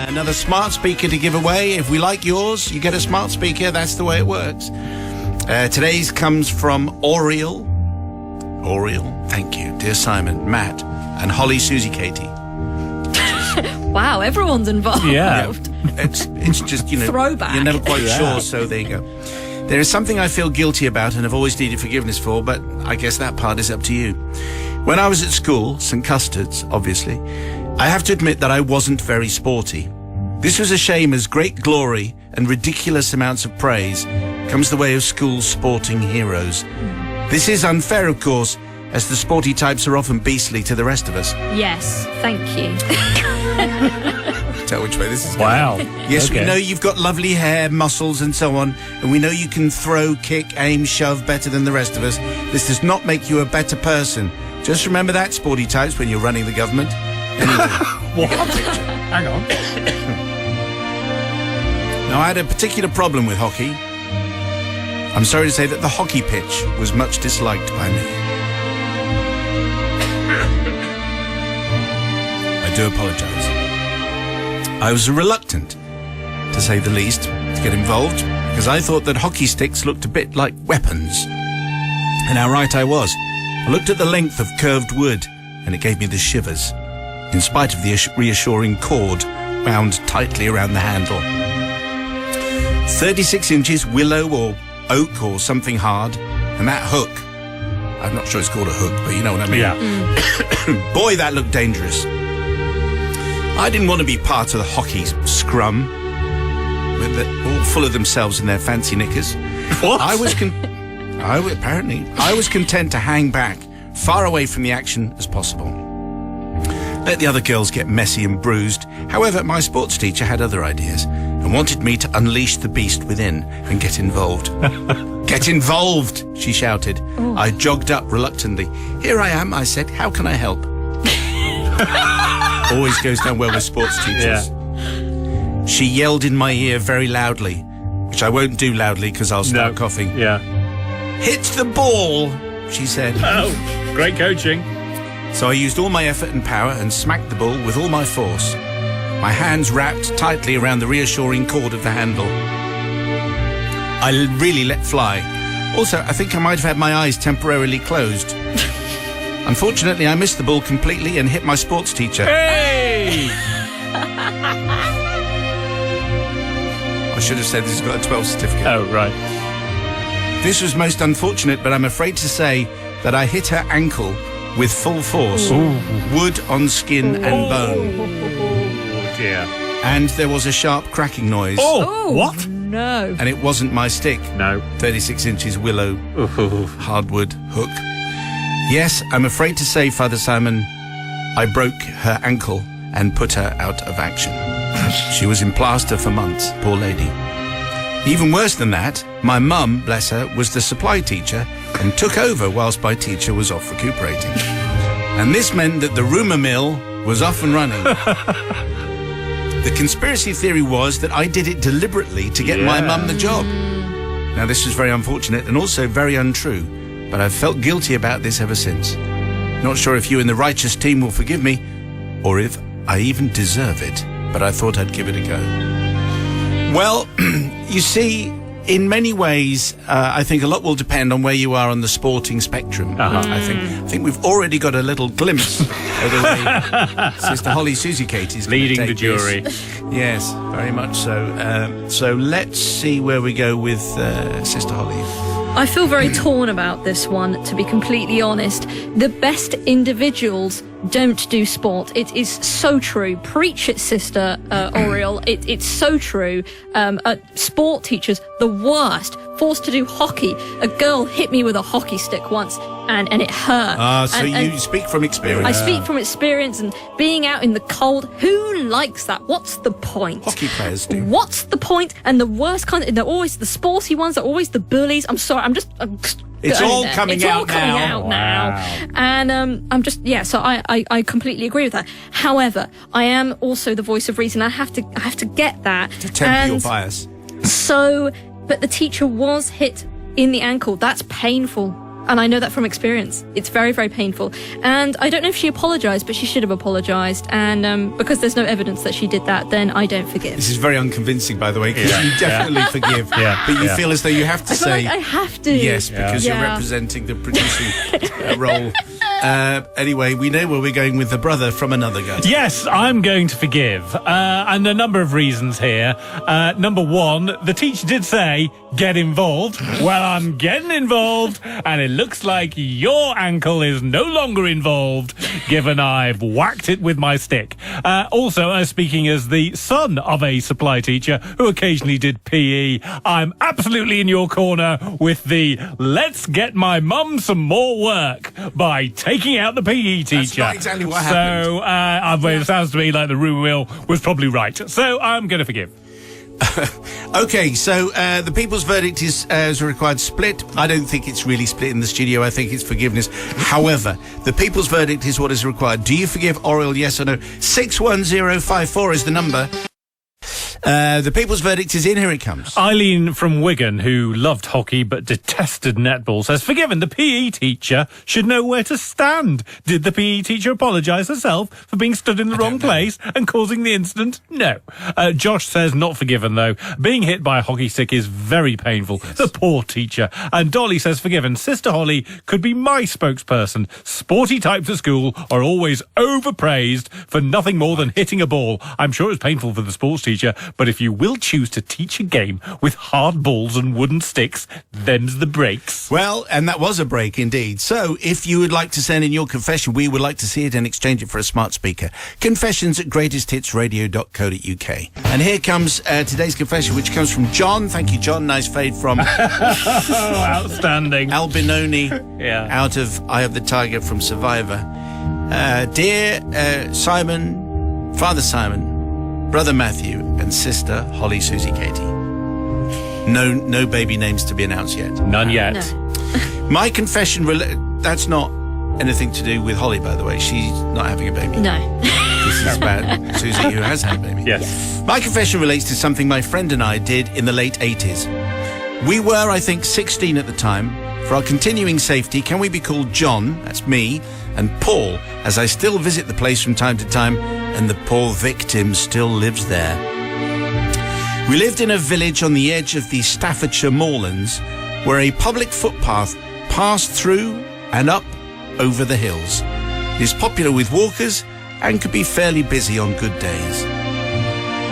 Another smart speaker to give away. If we like yours, you get a smart speaker. That's the way it works. Today's comes from Oriel. Thank you. Dear Simon, Matt, and Holly, Susie, Katie. Wow, everyone's involved. Yeah. It's just, throwback. You're never quite sure, so there you go. There is something I feel guilty about and have always needed forgiveness for, but I guess that part is up to you. When I was at school, St Custard's, obviously, I have to admit that I wasn't very sporty. This was a shame, as great glory and ridiculous amounts of praise comes the way of school sporting heroes. This is unfair, of course, as the sporty types are often beastly to the rest of us. Yes, thank you. Tell which way this is going. Wow. Yes, Okay. we know you've got lovely hair, muscles and so on, and we know you can throw, kick, aim, shove better than the rest of us. This does not make you a better person. Just remember that, sporty types, when you're running the government. Anyway, What? Hang on. now, I had a particular problem with hockey. I'm sorry to say that the hockey pitch was much disliked by me. I do apologise. I was reluctant, to say the least, to get involved, because I thought that hockey sticks looked a bit like weapons. And how right I was. I looked at the length of curved wood, and it gave me the shivers, in spite of the reassuring cord wound tightly around the handle. 36 inches, willow or oak or something hard, and that hook. I'm not sure it's called a hook, but you know what I mean. Yeah. Boy, that looked dangerous. I didn't want to be part of the hockey scrum, all full of themselves in their fancy knickers. What? I was content to hang back, far away from the action as possible. Let the other girls get messy and bruised. However, my sports teacher had other ideas and wanted me to unleash the beast within and get involved. Get involved, she shouted. Oh. I jogged up reluctantly. Here I am, I said. How can I help? Always goes down well with sports teachers. Yeah. She yelled in my ear very loudly, which I won't do loudly because I'll start coughing. Yeah. Hit the ball, she said. Oh, great coaching. So I used all my effort and power and smacked the ball with all my force. My hands wrapped tightly around the reassuring cord of the handle. I really let fly. Also, I think I might have had my eyes temporarily closed. Unfortunately, I missed the ball completely and hit my sports teacher. Hey! I should have said this has got a 12 certificate. Oh, right. This was most unfortunate, but I'm afraid to say that I hit her ankle with full force. Ooh. Wood on skin and bone. Oh, dear. And there was a sharp cracking noise. Oh, what? No. And it wasn't my stick. No. 36 inches willow, Ooh. hardwood hook. Yes, I'm afraid to say, Father Simon, I broke her ankle and put her out of action. She was in plaster for months, poor lady. Even worse than that, my mum, bless her, was the supply teacher and took over whilst my teacher was off recuperating. And this meant that the rumour mill was off and running. The conspiracy theory was that I did it deliberately to get my mum the job. Now, this was very unfortunate and also very untrue, but I've felt guilty about this ever since. Not sure if you and the righteous team will forgive me, or if I even deserve it, but I thought I'd give it a go. Well, you see, in many ways, I think a lot will depend on where you are on the sporting spectrum. I think we've already got a little glimpse of the way Sister Holly Susie Katie's Leading the take jury. this. Yes, very much so. So let's see where we go with Sister Holly. I feel very torn about this one, to be completely honest. The best individuals don't do sport. It is so true. Preach it, Sister Oriel. It's so true. Sport teachers, the worst. Forced to do hockey. A girl hit me with a hockey stick once, and it hurt. So you speak from experience. I speak from experience, and being out in the cold, who likes that? What's the point? Hockey players do. What's the point? And the worst kind, they're always the sporty ones, they're always the bullies. I'm sorry, I'm just It's all coming out now. And I'm just, so I completely agree with that. However, I am also the voice of reason. I have to get that. To temper your bias. So, but the teacher was hit in the ankle. That's painful. And I know that from experience. It's very, very painful. And I don't know if she apologised, but she should have apologised. And because there's no evidence that she did that, then I don't forgive. This is very unconvincing, by the way, because you definitely forgive. But you feel as though you have to I feel say... like I have to. Yes, because you're representing the producing role. Anyway, we know where we're going with the brother from another guy. Yes, I'm going to forgive. And a number of reasons here. Number one, the teacher did say, get involved. Well, I'm getting involved. And it looks like your ankle is no longer involved, given I've whacked it with my stick. Also, speaking as the son of a supply teacher who occasionally did PE, I'm absolutely in your corner with the let's get my mum some more work by taking out the PE teacher. That's not exactly what happened. So, it sounds to me like the rumour mill was probably right. So, I'm going to forgive. Okay, so the people's verdict is a required split. I don't think it's really split in the studio. I think it's forgiveness. However, the people's verdict is what is required. Do you forgive Oriel, yes or no? 61054 is the number. The people's verdict is in. Here it comes. Eileen from Wigan, who loved hockey but detested netball, says, forgiven, the PE teacher should know where to stand. Did the PE teacher apologise herself for being stood in the wrong place and causing the incident? No. Josh says, not forgiven, though. Being hit by a hockey stick is very painful. Yes. The poor teacher. And Dolly says, forgiven. Sister Holly could be my spokesperson. Sporty types at school are always overpraised for nothing more than hitting a ball. I'm sure it's painful for the sports teacher, but if you will choose to teach a game with hard balls and wooden sticks, them's the breaks. Well, and that was a break indeed. So, if you would like to send in your confession, we would like to see it and exchange it for a smart speaker. Confessions at greatesthitsradio.co.uk. And here comes today's confession, which comes from John. Thank you, John. Nice fade from... Oh, outstanding. Albinoni, out of Eye of the Tiger from Survivor. Dear Simon, Father Simon, Brother Matthew, and Sister Holly, Susie, Katie. No baby names to be announced yet. None yet. No. My confession, that's not anything to do with Holly, by the way. She's not having a baby. No. This is about Susie, who has had a baby. Yes. My confession relates to something my friend and I did in the late 80s. We were, I think, 16 at the time. For our continuing safety, can we be called John, that's me, and Paul, as I still visit the place from time to time, and the poor victim still lives there. We lived in a village on the edge of the Staffordshire moorlands, where a public footpath passed through and up over the hills. It is popular with walkers and could be fairly busy on good days.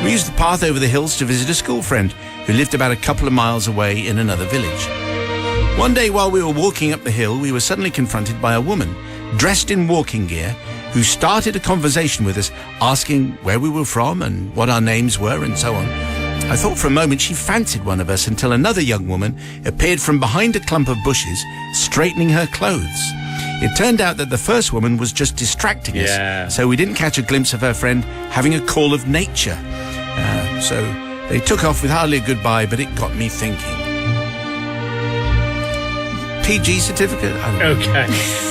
We used the path over the hills to visit a school friend who lived about a couple of miles away in another village. One day while we were walking up the hill, we were suddenly confronted by a woman dressed in walking gear who started a conversation with us, asking where we were from and what our names were and so on. I thought for a moment she fancied one of us until another young woman appeared from behind a clump of bushes, straightening her clothes. It turned out that the first woman was just distracting us, so we didn't catch a glimpse of her friend having a call of nature. So they took off with hardly a goodbye, but it got me thinking. PG certificate? I don't know. Okay.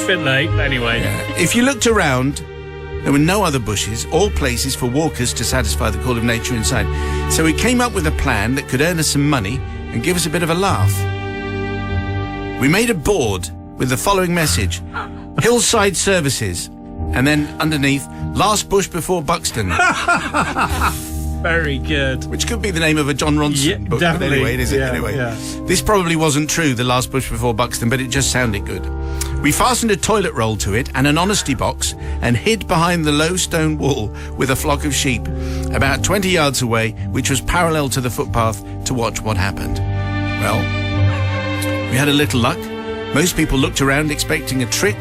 Bit late, anyway. If you looked around, there were no other bushes or places for walkers to satisfy the call of nature inside. So we came up with a plan that could earn us some money and give us a bit of a laugh. We made a board with the following message: Hillside Services, and then underneath, last bush before Buxton. Very good. Which could be the name of a John Ronson book. Definitely. But anyway, it isn't. This probably wasn't true, the last bush before Buxton, but it just sounded good. We fastened a toilet roll to it and an honesty box and hid behind the low stone wall with a flock of sheep about 20 yards away, which was parallel to the footpath, to watch what happened. Well, we had a little luck. Most people looked around expecting a trick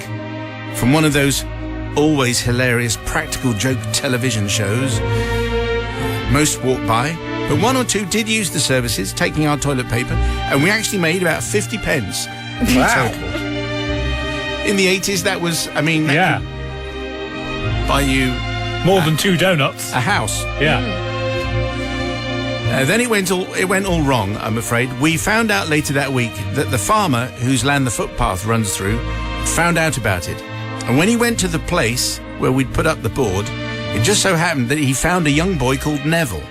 from one of those always hilarious practical joke television shows. Most walked by, but one or two did use the services, taking our toilet paper, and we actually made about 50 pence. Wow. In the 80s, that was, I mean, that could buy you more than 2 donuts. A house. Yeah. Then it went all wrong, I'm afraid. We found out later that week that the farmer whose land the footpath runs through found out about it. And when he went to the place where we'd put up the board, it just so happened that he found a young boy called Neville.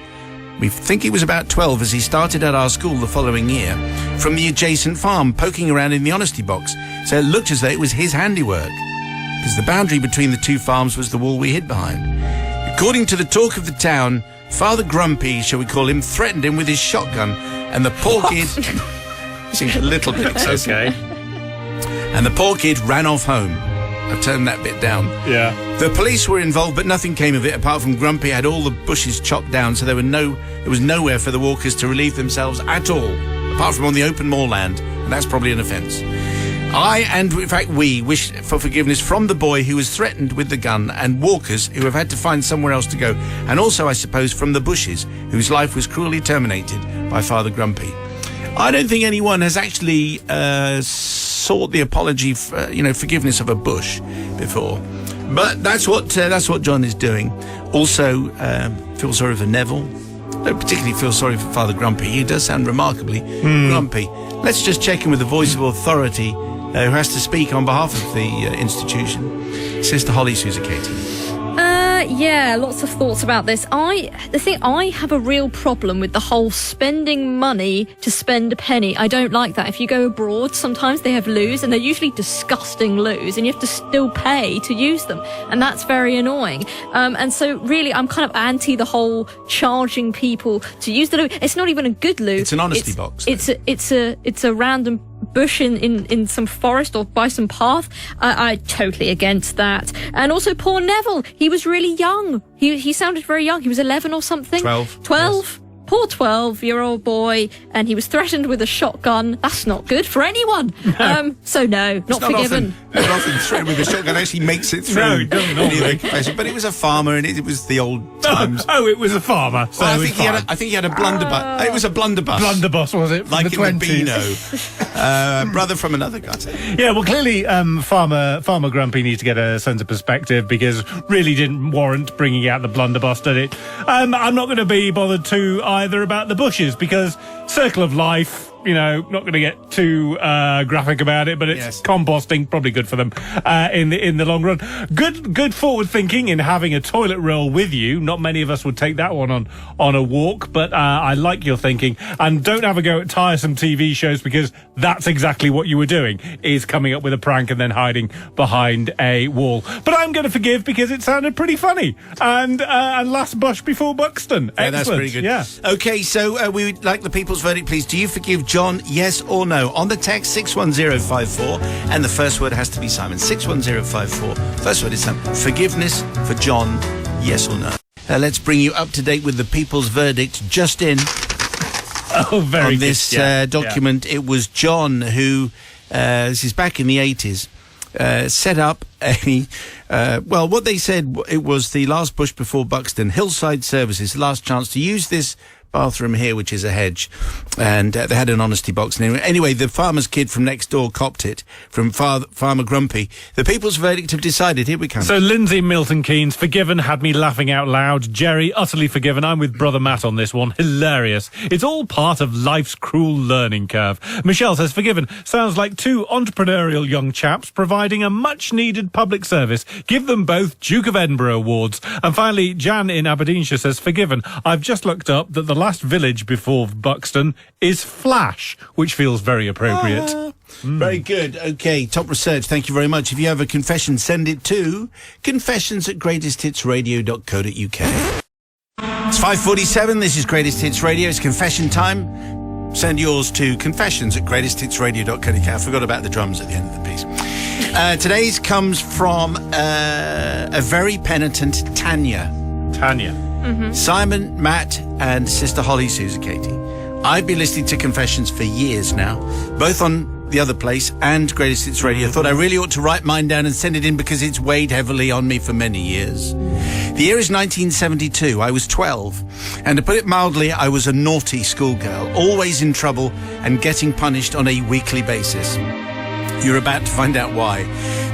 We think he was about 12 as he started at our school the following year from the adjacent farm, poking around in the honesty box. So it looked as though it was his handiwork, because the boundary between the two farms was the wall we hid behind. According to the talk of the town, Father Grumpy, shall we call him, threatened him with his shotgun, and the poor kid... seems a little bit excessive. Okay. And the poor kid ran off home. I've turned that bit down. Yeah. The police were involved, but nothing came of it, apart from Grumpy had all the bushes chopped down, so there was nowhere for the walkers to relieve themselves at all, apart from on the open moorland, and that's probably an offence. We wish for forgiveness from the boy who was threatened with the gun, and walkers who have had to find somewhere else to go, and also, I suppose, from the bushes, whose life was cruelly terminated by Father Grumpy. I don't think anyone has actually sought the apology, forgiveness of a bush before, but that's what John is doing. Also, feel sorry for Neville. Don't particularly feel sorry for Father Grumpy. He does sound remarkably grumpy. Let's just check in with the voice of authority who has to speak on behalf of the institution, Sister Holly Katie. Yeah, lots of thoughts about this. I have a real problem with the whole spending money to spend a penny. I don't like that. If you go abroad, sometimes they have loos, and they're usually disgusting loos, and you have to still pay to use them, and that's very annoying. And so really, I'm kind of anti the whole charging people to use the loo. It's not even a good loo. It's an honesty box. It's a random bush in some forest or by some path. I totally against that. And also poor Neville, he was really young. He sounded very young. He was 11 or something. 12. Yes. Poor 12-year-old boy, and he was threatened with a shotgun. That's not good for anyone. No. So not forgiven. Not often threatened with a shotgun actually makes it through. No, it doesn't normally. But it was a farmer, and it was the old times. Oh, it was a farmer. So I think he had a blunderbuss. It was a blunderbuss. Blunderbuss, was it? Like the in 20s. the Beano. Brother from another gutter. Yeah, well, clearly, Farmer Grumpy needs to get a sense of perspective, because really didn't warrant bringing out the blunderbuss, did it? I'm not going to be bothered to either about the bushes, because circle of life, not going to get too graphic about it, but it's composting, probably good for them in the long run. Good forward thinking in having a toilet roll with you. Not many of us would take that one on a walk, but I like your thinking. And don't have a go at tiresome TV shows, because that's exactly what you were doing, is coming up with a prank and then hiding behind a wall. But I'm going to forgive, because it sounded pretty funny. And last bush before Buxton. Yeah, Excellent. that's pretty good. Yeah. Okay, so we would like the people's verdict, please. Do you forgive John, yes or no? On the text 61054, and the first word has to be Simon. 61054. First word is Simon. Forgiveness for John, yes or no? Let's bring you up to date with the people's verdict just in. Oh, very on this document. It was John who, this is back in the 80s, set up what they said, it was the last bush before Buxton, Hillside Services, last chance to use this bathroom here, which is a hedge, and they had an honesty box. Anyway, the farmer's kid from next door copped it from Farmer Grumpy. The people's verdict have decided. Here we come. So Lindsay Milton Keynes, forgiven, had me laughing out loud. Jerry, utterly forgiven. I'm with Brother Matt on this one. Hilarious. It's all part of life's cruel learning curve. Michelle says, forgiven. Sounds like two entrepreneurial young chaps providing a much-needed public service. Give them both Duke of Edinburgh awards. And finally, Jan in Aberdeenshire says, forgiven. I've just looked up that the last village before Buxton is Flash, which feels very appropriate. Very good. Okay, top research. Thank you very much. If you have a confession, send it to confessions@greatesthitsradio.co.uk. It's 5:47. This is Greatest Hits Radio. It's confession time. Send yours to confessions@greatesthitsradio.co.uk. I forgot about the drums at the end of the piece. Today's comes from a very penitent Tanya. Mm-hmm. Simon, Matt, and Sister Holly Katie. I've been listening to confessions for years now, both on the other place and Greatest Hits Radio. Thought I really ought to write mine down and send it in, because it's weighed heavily on me for many years. The year is 1972. I was 12, and to put it mildly, I was a naughty schoolgirl, always in trouble and getting punished on a weekly basis. You're about to find out why.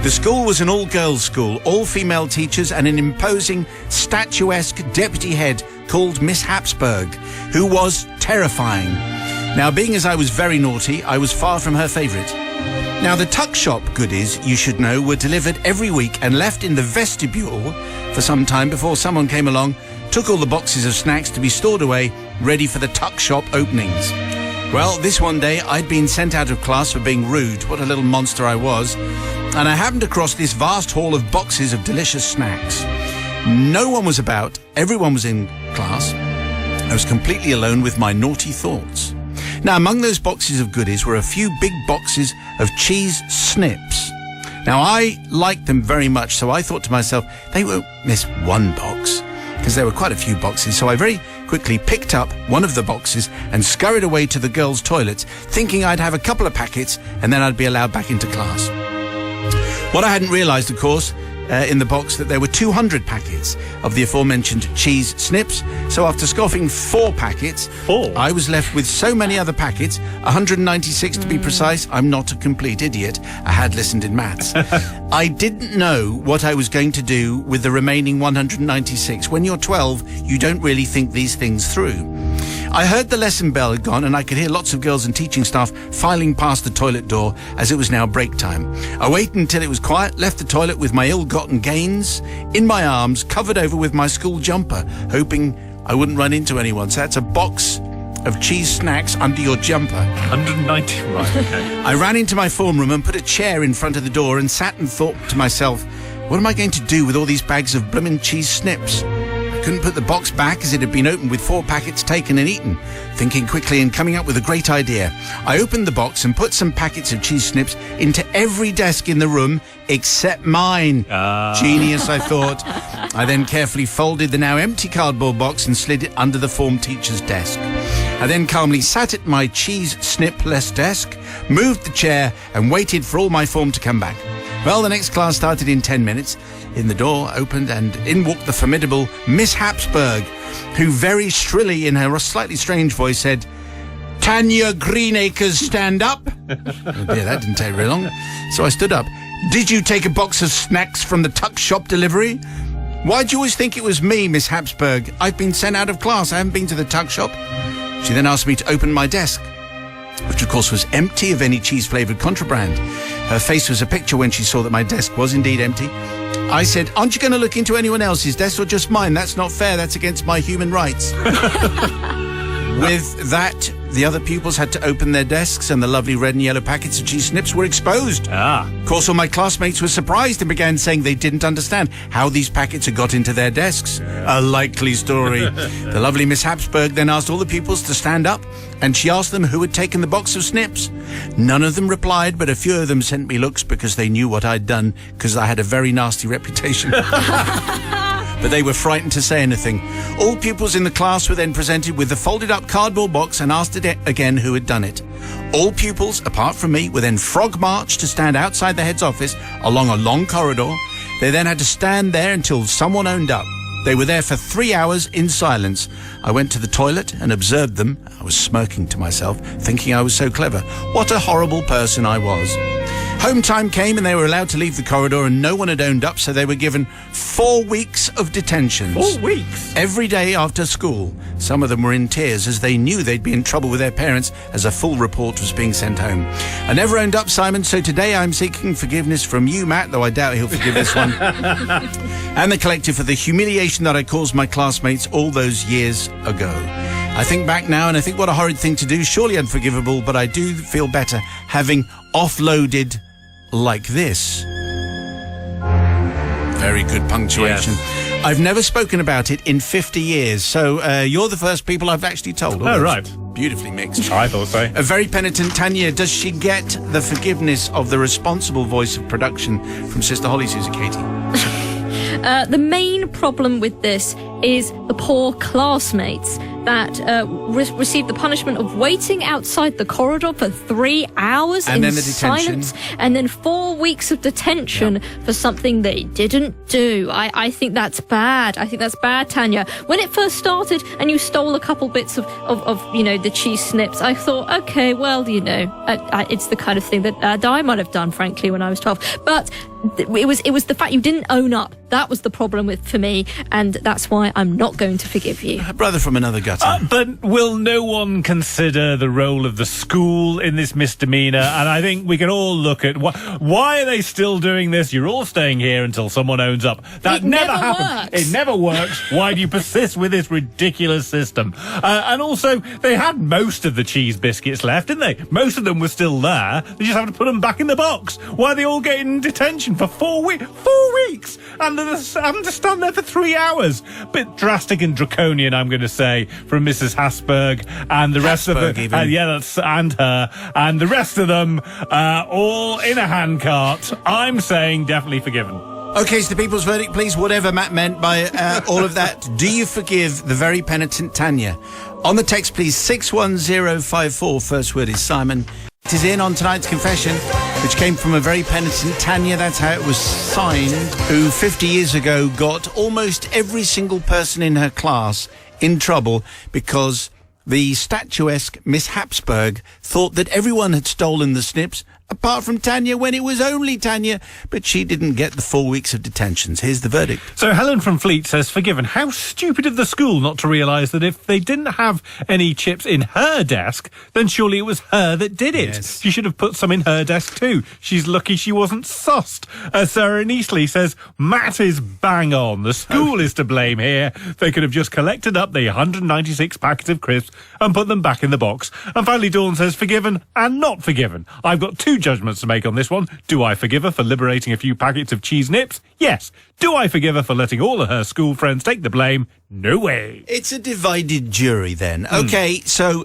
The school was an all-girls school, all-female teachers, and an imposing, statuesque deputy head called Miss Habsburg, who was terrifying. Now, being as I was very naughty, I was far from her favourite. Now, the tuck shop goodies, you should know, were delivered every week and left in the vestibule for some time before someone came along took all the boxes of snacks to be stored away, ready for the tuck shop openings. Well, this one day, I'd been sent out of class for being rude. What a little monster I was. And I happened across this vast hall of boxes of delicious snacks. No one was about. Everyone was in class. I was completely alone with my naughty thoughts. Now, among those boxes of goodies were a few big boxes of cheese snips. Now, I liked them very much, so I thought to myself, they won't miss one box, because there were quite a few boxes. So I very quickly picked up one of the boxes and scurried away to the girls' toilets, thinking I'd have a couple of packets and then I'd be allowed back into class. What I hadn't realised, of course, in the box, that there were 200 packets of the aforementioned cheese snips. So after scoffing 4 packets, I was left with so many other packets, 196 to be precise. I'm not a complete idiot. I had listened in maths. I didn't know what I was going to do with the remaining 196. When you're 12, you don't really think these things through. I heard the lesson bell had gone, and I could hear lots of girls and teaching staff filing past the toilet door as it was now break time. I waited until it was quiet, left the toilet with my ill-gotten gains in my arms, covered over with my school jumper, hoping I wouldn't run into anyone. So that's a box of cheese snacks under your jumper. 190, right, okay. I ran into my form room and put a chair in front of the door and sat and thought to myself, what am I going to do with all these bags of bloomin' cheese snips? I couldn't put the box back as it had been opened with 4 packets taken and eaten. Thinking quickly and coming up with a great idea, I opened the box and put some packets of cheese snips into every desk in the room except mine. Genius, I thought. I then carefully folded the now empty cardboard box and slid it under the form teacher's desk. I then calmly sat at my cheese snip-less desk, moved the chair and waited for all my form to come back. Well, the next class started in 10 minutes. The door opened and in walked the formidable Miss Habsburg, who very shrilly in her slightly strange voice said, Tanya Greenacres, stand up. Oh dear, that didn't take very long. So I stood up. Did you take a box of snacks from the tuck shop delivery? Why'd you always think it was me, Miss Habsburg? I've been sent out of class. I haven't been to the tuck shop. She then asked me to open my desk, which of course was empty of any cheese-flavoured contraband. Her face was a picture when she saw that my desk was indeed empty. I said, aren't you going to look into anyone else's desk or just mine? That's not fair. That's against my human rights. With that, the other pupils had to open their desks and the lovely red and yellow packets of cheese snips were exposed. Of course, all my classmates were surprised and began saying they didn't understand how these packets had got into their desks. A likely story. The lovely Miss Habsburg then asked all the pupils to stand up and she asked them who had taken the box of snips. None of them replied, but a few of them sent me looks because they knew what I'd done, because I had a very nasty reputation. But they were frightened to say anything. All pupils in the class were then presented with the folded-up cardboard box and asked again who had done it. All pupils, apart from me, were then frog-marched to stand outside the head's office along a long corridor. They then had to stand there until someone owned up. They were there for 3 hours in silence. I went to the toilet and observed them. I was smirking to myself, thinking I was so clever. What a horrible person I was. Home time came and they were allowed to leave the corridor and no one had owned up, so they were given 4 weeks of detentions. 4 weeks? Every day after school. Some of them were in tears as they knew they'd be in trouble with their parents as a full report was being sent home. I never owned up, Simon, so today I'm seeking forgiveness from you, Matt, though I doubt he'll forgive this one, and the collective for the humiliation that I caused my classmates all those years ago. I think back now and I think what a horrid thing to do, surely unforgivable, but I do feel better having offloaded like this. Very good punctuation. Yes. I've never spoken about it in 50 years, so you're the first people I've actually told. Oh, right. Beautifully mixed. I thought so. A very penitent Tanya. Does she get the forgiveness of the responsible voice of production from Sister Holly, Susie Katie? The main problem with this is the poor classmates that received the punishment of waiting outside the corridor for 3 hours and in then the detention. silence, and then 4 weeks of detention for something they didn't do. I think that's bad. I think that's bad, Tanya. When it first started and you stole a couple bits of the cheese snips, I thought, okay, well, it's the kind of thing that I might have done, frankly, when I was 12. But it was the fact you didn't own up. That was the problem for me, and that's why I'm not going to forgive you. A brother from another gutter. But will no one consider the role of the school in this misdemeanor? And I think we can all look at why are they still doing this? You're all staying here until someone owns up. That It never never happens. works. It never works. Why do you persist with this ridiculous system? And also, they had most of the cheese biscuits left, didn't they? Most of them were still there. They just have to put them back in the box. Why are they all getting detention for 4 weeks? 4 weeks! And they're having to stand there for 3 hours. Bit drastic and draconian, I'm going to say, from Mrs. Hasberg and the rest of them. And her. And the rest of them, all in a handcart. I'm saying definitely forgiven. Okay, so the people's verdict, please. Whatever Matt meant by all of that. Do you forgive the very penitent Tanya? On the text, please, 61054. First word is Simon. It is in on tonight's confession, which came from a very penitent Tanya. That's how it was signed, who 50 years ago got almost every single person in her class in trouble because the statuesque Miss Habsburg thought that everyone had stolen the snips, apart from Tanya, when it was only Tanya, but she didn't get the 4 weeks of detentions. Here's the verdict. So Helen from Fleet says, forgiven. How stupid of the school not to realise that if they didn't have any chips in her desk, then surely it was her that did it. Yes. She should have put some in her desk too. She's lucky she wasn't sussed. Sarah in Eastleigh says, Matt is bang on. The school is to blame here. They could have just collected up the 196 packets of crisps and put them back in the box. And finally Dawn says, forgiven and not forgiven. I've got two judgments to make on this one. Do I forgive her for liberating a few packets of cheese nips? Yes. Do I forgive her for letting all of her school friends take the blame? No way. It's a divided jury then. Okay, so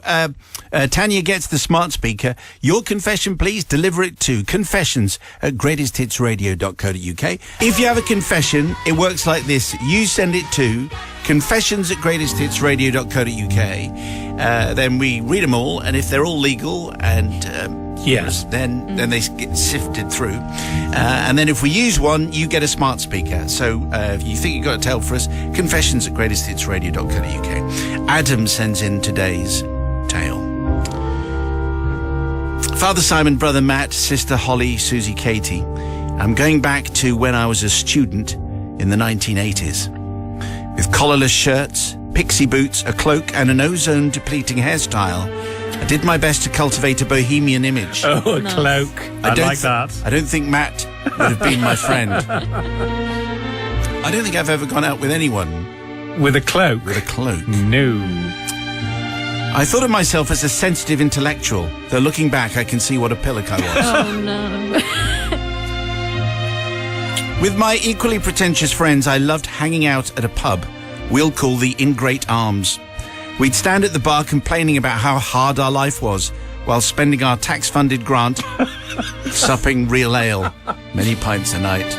Tanya gets the smart speaker. Your confession, please deliver it to confessions@greatesthitsradio.co.uk. If you have a confession, it works like this. You send it to confessions@greatesthitsradio.co.uk. Then we read them all, and if they're all legal and Yes. then they get sifted through. And then if we use one, you get a smart speaker. So if you think you've got a tale for us, confessions@greatesthitsradio.co.uk. Adam sends in today's tale. Father Simon, Brother Matt, Sister Holly, Susie, Katie. I'm going back to when I was a student in the 1980s. With collarless shirts, pixie boots, a cloak and an ozone-depleting hairstyle, I did my best to cultivate a bohemian image. Oh, a cloak. I like that. I don't think Matt would have been my friend. I don't think I've ever gone out with anyone With a cloak? with a cloak. No. I thought of myself as a sensitive intellectual, though looking back I can see what a pillock I was. Oh no. With my equally pretentious friends, I loved hanging out at a pub we'll call the Ingrate Arms. We'd stand at the bar complaining about how hard our life was, while spending our tax-funded grant supping real ale, many pints a night.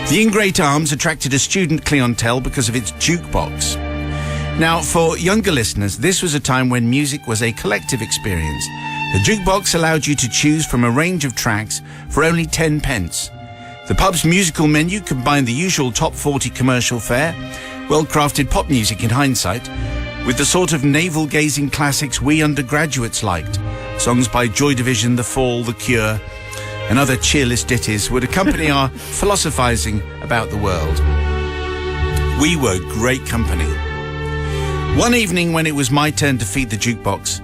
The Ingrate Arms attracted a student clientele because of its jukebox. Now, for younger listeners, this was a time when music was a collective experience. The jukebox allowed you to choose from a range of tracks for only 10 pence. The pub's musical menu combined the usual top 40 commercial fare, well-crafted pop music in hindsight, with the sort of navel-gazing classics we undergraduates liked. Songs by Joy Division, The Fall, The Cure, and other cheerless ditties would accompany our philosophizing about the world. We were great company. One evening when it was my turn to feed the jukebox,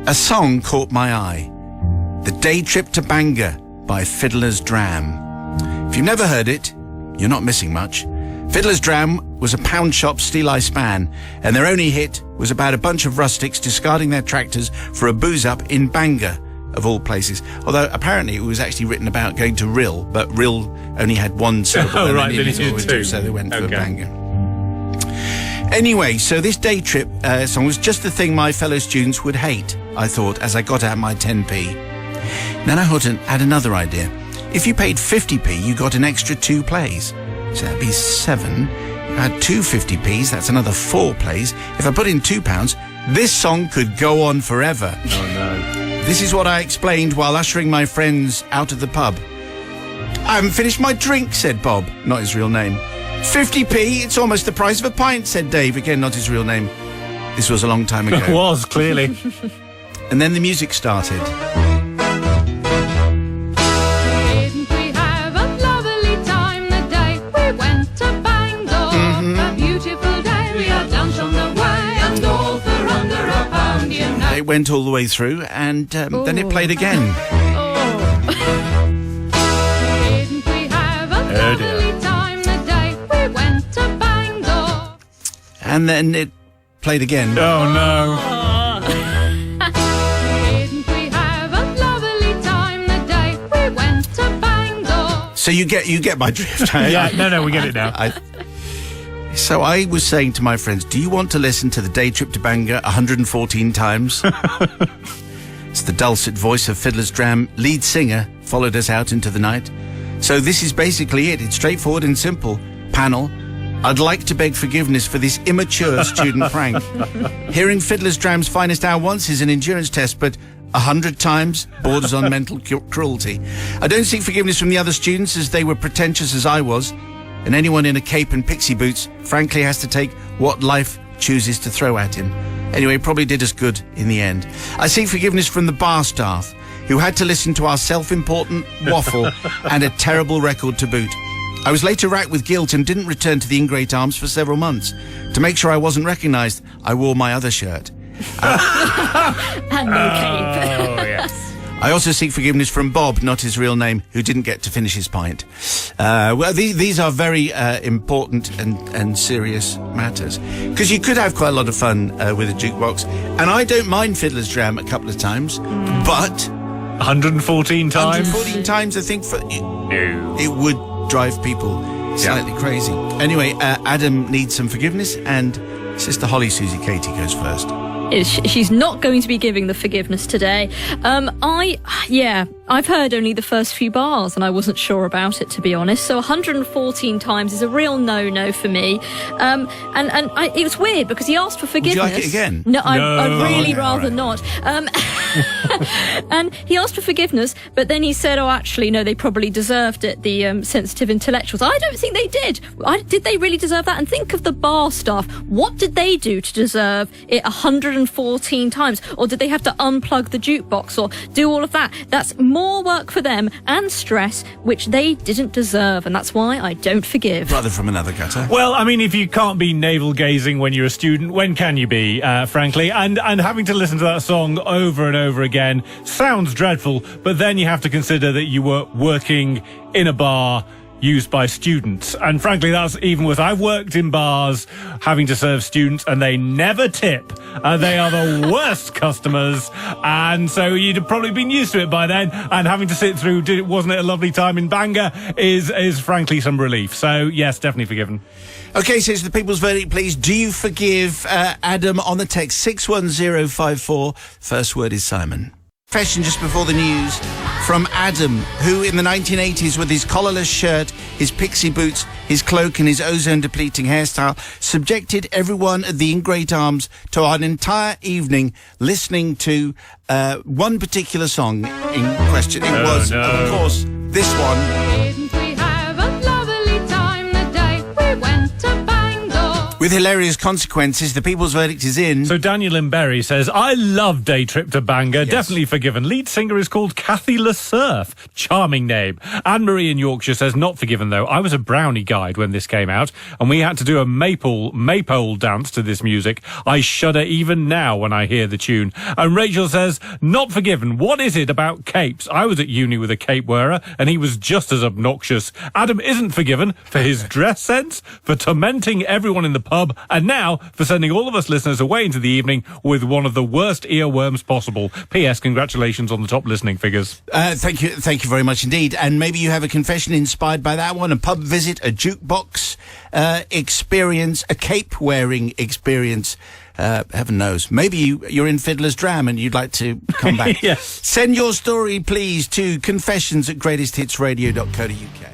a song caught my eye. The Day Trip to Bangor by Fiddler's Dram. If you've never heard it, you're not missing much. Fiddler's Dram was a pound shop steel-eye span, and their only hit was about a bunch of rustics discarding their tractors for a booze-up in Bangor, of all places. Although apparently it was actually written about going to Rill, but Rill only had one syllable. Oh, and right, they then needed it to did do, two. so they went for Okay. Bangor. Anyway, so this day trip song was just the thing my fellow students would hate, I thought, as I got out my 10p. Then I had another idea. If you paid 50p, you got an extra 2 plays. So that'd be 7. I had 2 50p's, that's another 4 plays. If I put in £2, this song could go on forever. Oh, no. This is what I explained while ushering my friends out of the pub. I haven't finished my drink, said Bob, not his real name. 50p, it's almost the price of a pint, said Dave, again not his real name. This was a long time ago. It was, clearly. And then the music started. Didn't we have It went all the way through, and then it played again. Didn't we have a lovely time the day we went to Bangor? And then it played again. Oh, no. Didn't we have a lovely time the day we went to Bangor? So you get my drift. Yeah, no, we get it now. So I was saying to my friends, do you want to listen to the day trip to Bangor 114 times? It's the dulcet voice of Fiddler's Dram lead singer followed us out into the night. So this is basically it. It's straightforward and simple. Panel, I'd like to beg forgiveness for this immature student prank. Hearing Fiddler's Dram's finest hour once is an endurance test, but 100 times borders on mental cruelty. I don't seek forgiveness from the other students, as they were pretentious as I was, and anyone in a cape and pixie boots frankly has to take what life chooses to throw at him. Anyway, probably did us good in the end. I seek forgiveness from the bar staff, who had to listen to our self-important waffle and a terrible record to boot. I was later racked with guilt and didn't return to the Ingrate Arms for several months. To make sure I wasn't recognised, I wore my other shirt. And no cape. Oh, yes. I also seek forgiveness from Bob, not his real name, who didn't get to finish his pint. Well, these are very important and serious matters, because you could have quite a lot of fun with a jukebox, and I don't mind Fiddler's Dram a couple of times, but 114 times? 114 times, I think, it would drive people slightly crazy. Anyway, Adam needs some forgiveness, and Sister Holly Susie Katie goes first. She's not going to be giving the forgiveness today. I've heard only the first few bars and I wasn't sure about it, to be honest. So 114 times is a real no-no for me. It was weird because he asked for forgiveness. Would you like it again? No, I'd really Okay, rather not. And he asked for forgiveness, but then he said, oh, actually, no, they probably deserved it, the sensitive intellectuals. I don't think they did. Did they really deserve that? And think of the bar staff. What did they do to deserve it 114 times? Or did they have to unplug the jukebox or do all of that? That's more work for them and stress, which they didn't deserve. And that's why I don't forgive. Brother from another gutter. Well, I mean, if you can't be navel-gazing when you're a student, when can you be, frankly? And having to listen to that song over and over again sounds dreadful, but then you have to consider that you were working in a bar used by students. And frankly, that's even worse. I've worked in bars having to serve students, and they never tip. They are the worst customers. And so you'd have probably been used to it by then. And having to sit through, wasn't it a lovely time in Bangor, is frankly some relief. So, yes, definitely forgiven. Okay, so it's the people's verdict, please. Do you forgive Adam on the text 61054? First word is Simon. Confession just before the news from Adam, who in the 1980s, with his collarless shirt, his pixie boots, his cloak and his ozone-depleting hairstyle, subjected everyone at the Ingrate Arms to an entire evening listening to one particular song in question. It was, of course, this one. Didn't we have a lovely time the day we went to Bangor? With hilarious consequences, the people's verdict is in. So Daniel in Berry says, I love Day Trip to Bangor. Yes. Definitely forgiven. Lead singer is called Kathy LaSurf. Charming name. Anne-Marie in Yorkshire says, not forgiven though. I was a brownie guide when this came out, and we had to do a maypole dance to this music. I shudder even now when I hear the tune. And Rachel says, not forgiven. What is it about capes? I was at uni with a cape wearer, and he was just as obnoxious. Adam isn't forgiven for his dress sense, for tormenting everyone in the pub, and now for sending all of us listeners away into the evening with one of the worst earworms possible. P.S. Congratulations on the top listening figures. Thank you very much indeed. And maybe you have a confession inspired by that one, a pub visit, a jukebox experience, a cape-wearing experience. Heaven knows. Maybe you're in Fiddler's Dram and you'd like to come back. Yes. Send your story, please, to confessions@greatesthitsradio.co.uk.